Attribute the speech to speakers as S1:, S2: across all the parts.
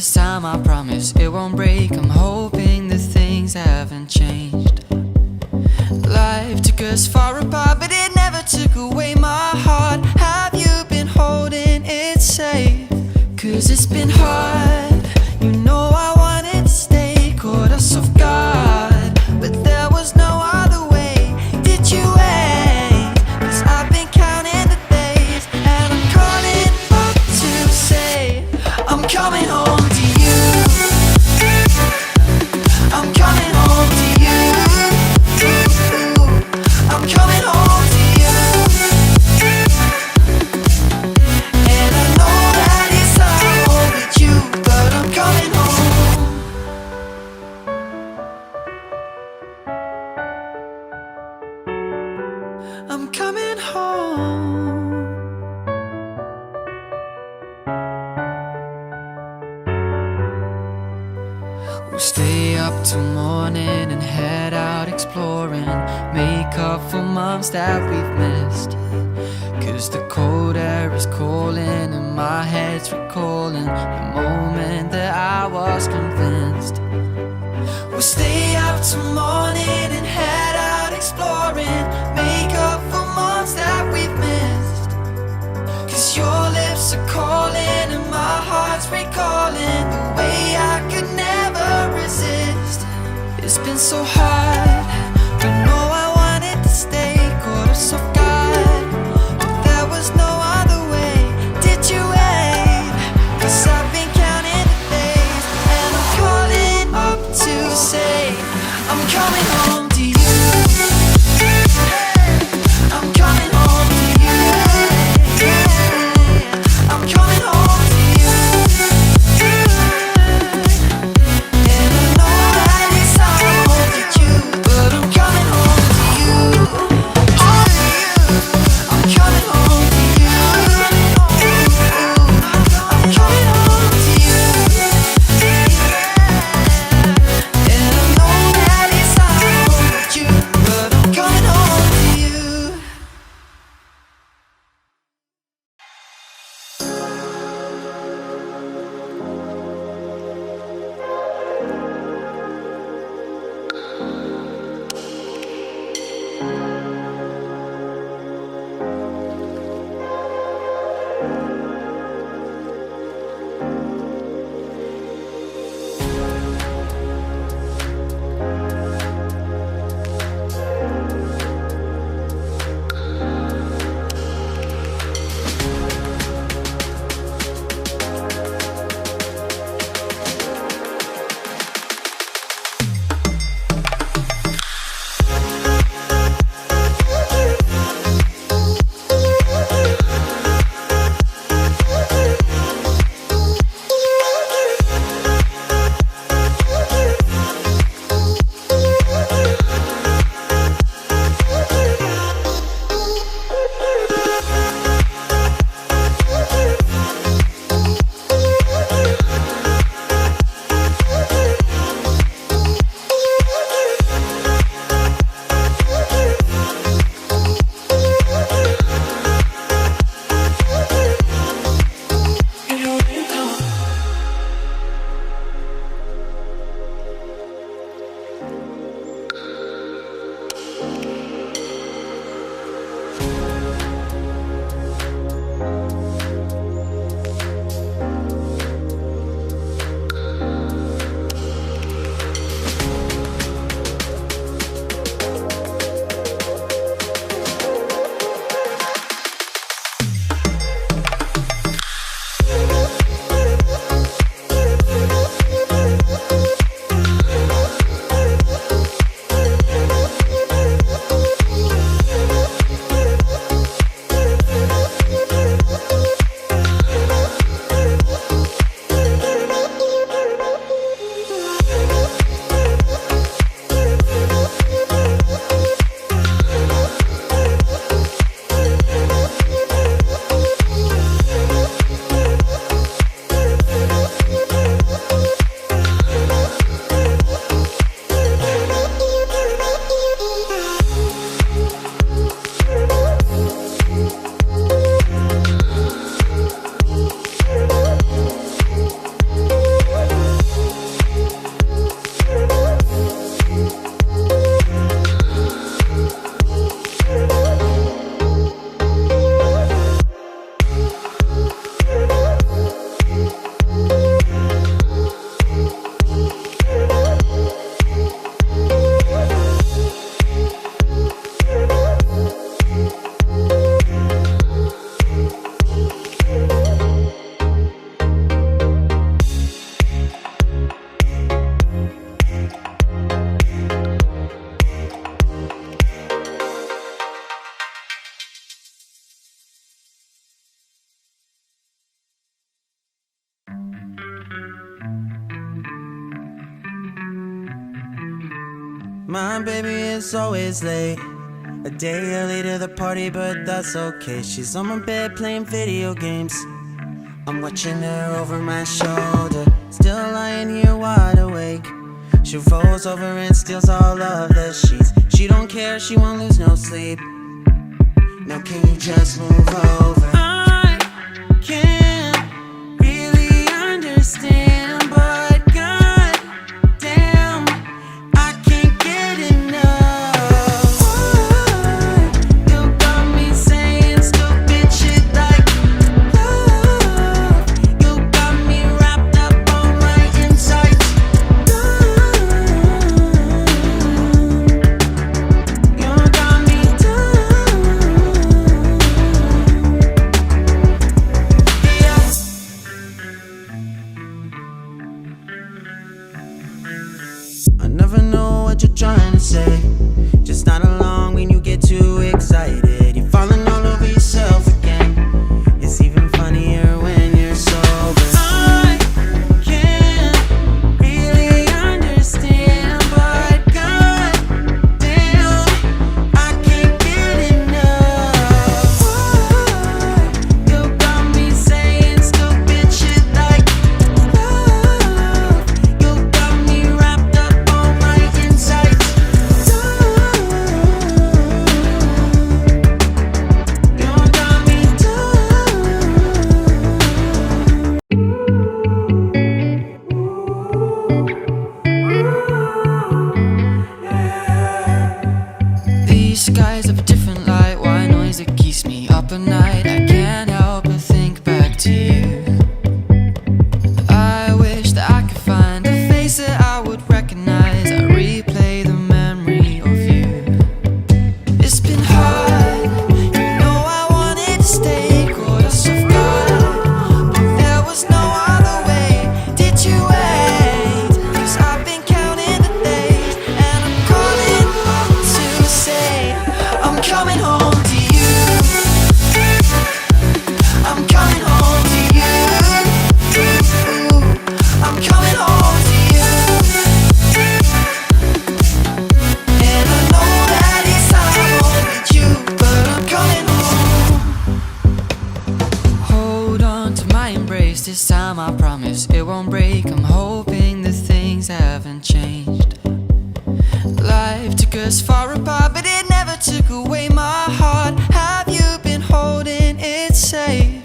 S1: this time I promise it won't break. I'm hoping that things haven't changed. Life took us far apart, but it never took away my heart. Have you been holding it safe? 'Cause it's been hard. You know I wanted to stay, caught us off guard, but there was no other way. Did you wait? 'Cause I've been counting the days, and I'm calling up to say I'm coming home to you. I'm coming home to you. I'm coming home to you. And I know that it's hard with you, but I'm coming home. I'm coming home. We'll stay up till morning and head out exploring, make up for months that we've missed. 'Cause the cold air is calling and my head's recalling the moment that I was convinced. We'll stay up till morning and head out exploring, make up for months that we've missed. 'Cause your lips are calling and my heart's recalling the way I could never resist. It's been so hard, but no, I wanted to stay, caught us off guard, but there was no other way. Did you wait? 'Cause I've been counting the days, and I'm calling up to say I'm coming home.
S2: My baby is always late, a day early to the party, but that's okay. She's on my bed playing video games. I'm watching her over my shoulder, still lying here wide awake. She rolls over and steals all of the sheets. She don't care, she won't lose no sleep. Now can you just move over? I can't really understand, but god damn, I can't get enough. You got me saying stupid shit like love. You got me wrapped up on my insides. You got me I never know what you're trying to say, just not along when you get too excited. You're falling all over yourself again. It's even funnier when you're sober. I can't really understand, but god damn, I can't get enough. You got me saying stupid shit like love. You got me wrapped up on my insides. You got me
S1: These skies have a different light, white noise that keeps me up at night. I can't help but think back to you. I wish that I could find a face that I would recognize. I replay the memory of you. It's been hard, you know I wanted to stay, caught us off guard, but there was no other way. Did you wait? 'Cause I've been counting the days, and I'm calling up to say I'm coming home to you. I'm coming home to you. I'm coming home to you. And I know that it's not home with you, but I'm coming home. Hold on to my embrace, this time I promise it won't break. I'm hoping that things haven't changed. Life took us far apart, but it never took away my heart. Have you been holding it safe?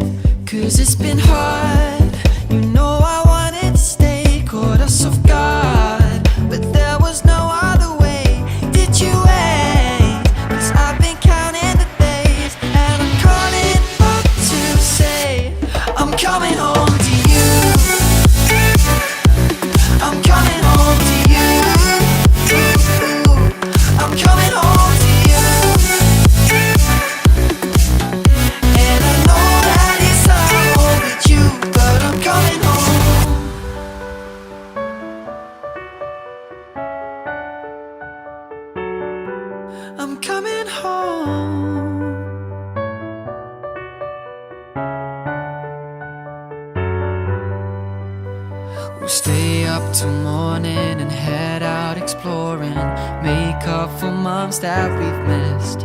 S1: 'Cause it's been hard, you know I wanted to stay, caught us off guard, but there was no other way. Did you wait? 'Cause I've been counting the days, and I'm calling up to say I'm coming home to you. I'm coming home to you. I'm coming home to you. And I know that it's not home with you, but I'm coming home. I'm coming home. We'll stay up till morning and head out exploring, make up for months that we've missed.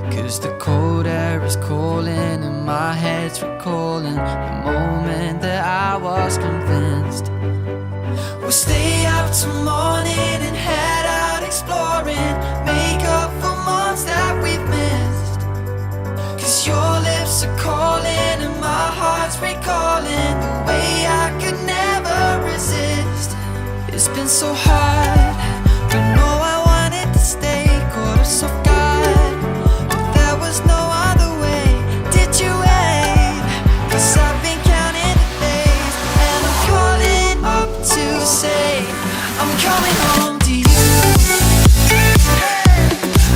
S1: 'Cause the cold air is calling and my head's recalling the moment that I was convinced. We'll stay up till morning and head out exploring, make up for months that we've missed. 'Cause your lips are calling and my heart's recalling the way I could never resist. It's been so hard, but no, I wanted to stay, caught us off guard, but there was no other way. Did you wait? 'Cause I've been counting the days, and I'm calling up to say I'm coming home to you.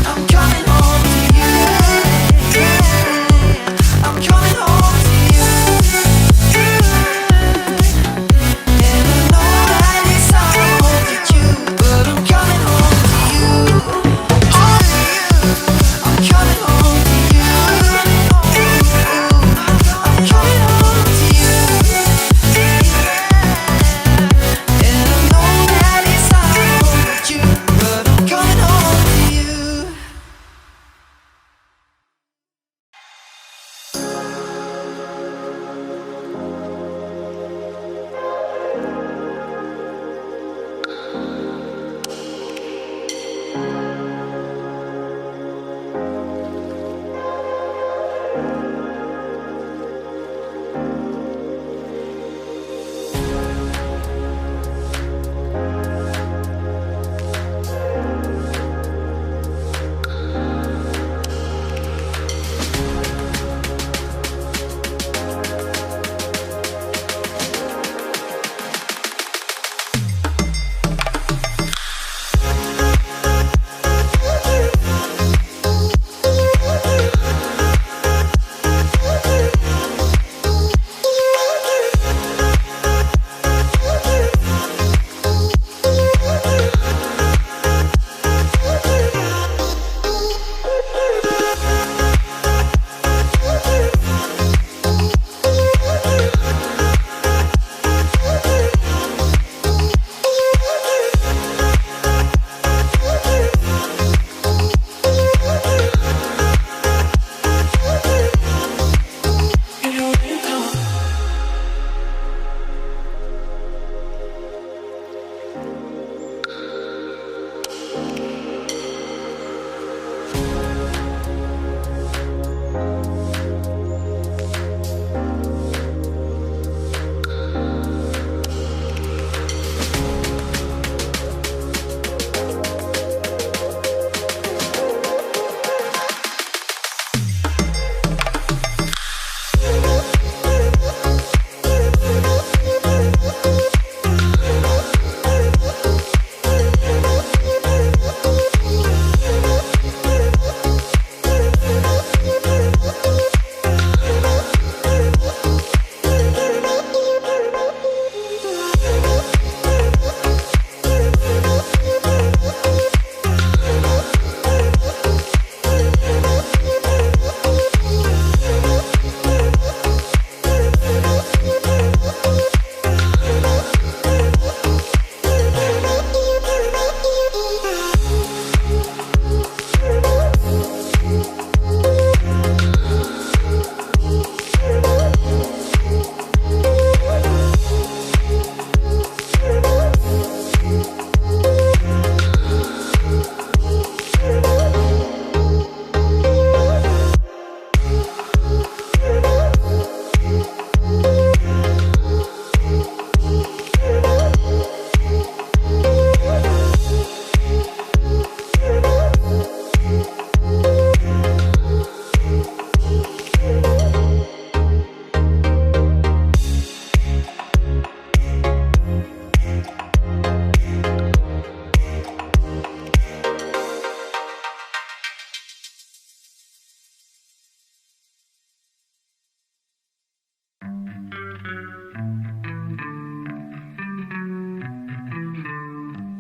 S1: I'm coming home to you. I'm coming home to you. And I know that it's not home to you.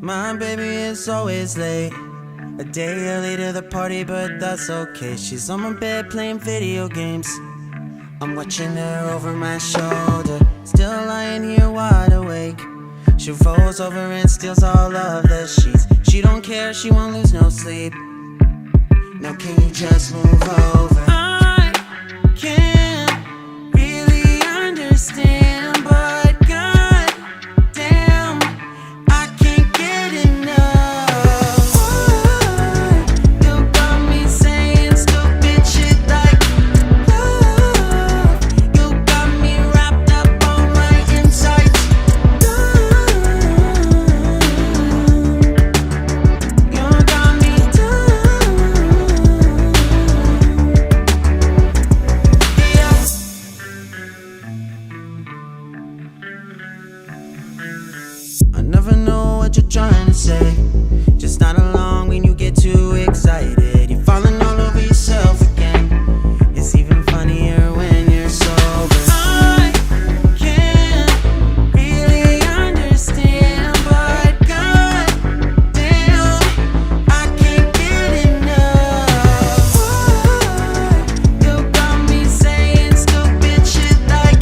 S2: My baby is always late, a day early to the party, but that's okay. She's on my bed playing video games. I'm watching her over my shoulder, still lying here wide awake. She rolls over and steals all of the sheets. She don't care, she won't lose no sleep. Now can you just move over? I can't really understand, but goddamn, I can't get enough. You got me saying stupid shit like love. You got me wrapped up on my insides. You got me I never know what you're trying to say. Just not along when you get too excited. You're falling all over yourself again. It's even funnier when you're sober. I can't really understand, but goddamn, I can't get enough. You got me saying stupid shit like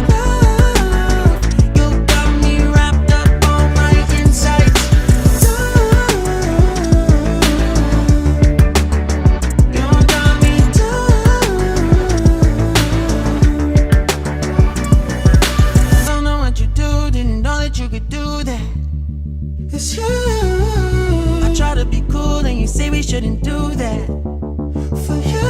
S2: love. You got me wrapped up on my insides. You got me don't know what you do, didn't know that you could do that. It's you. I try to be cool and you say we shouldn't do that. For you,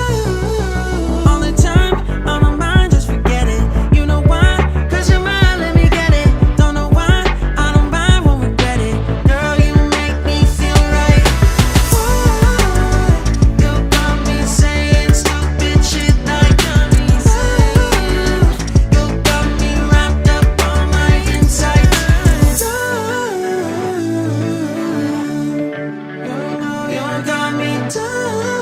S2: all the time on my mind, just forget it. You know why? 'Cause you're mine, let me get it. Don't know why, I don't mind, won't regret it. Girl, you make me feel right. You got me saying stupid shit like you got me wrapped up on my insides. You got me done.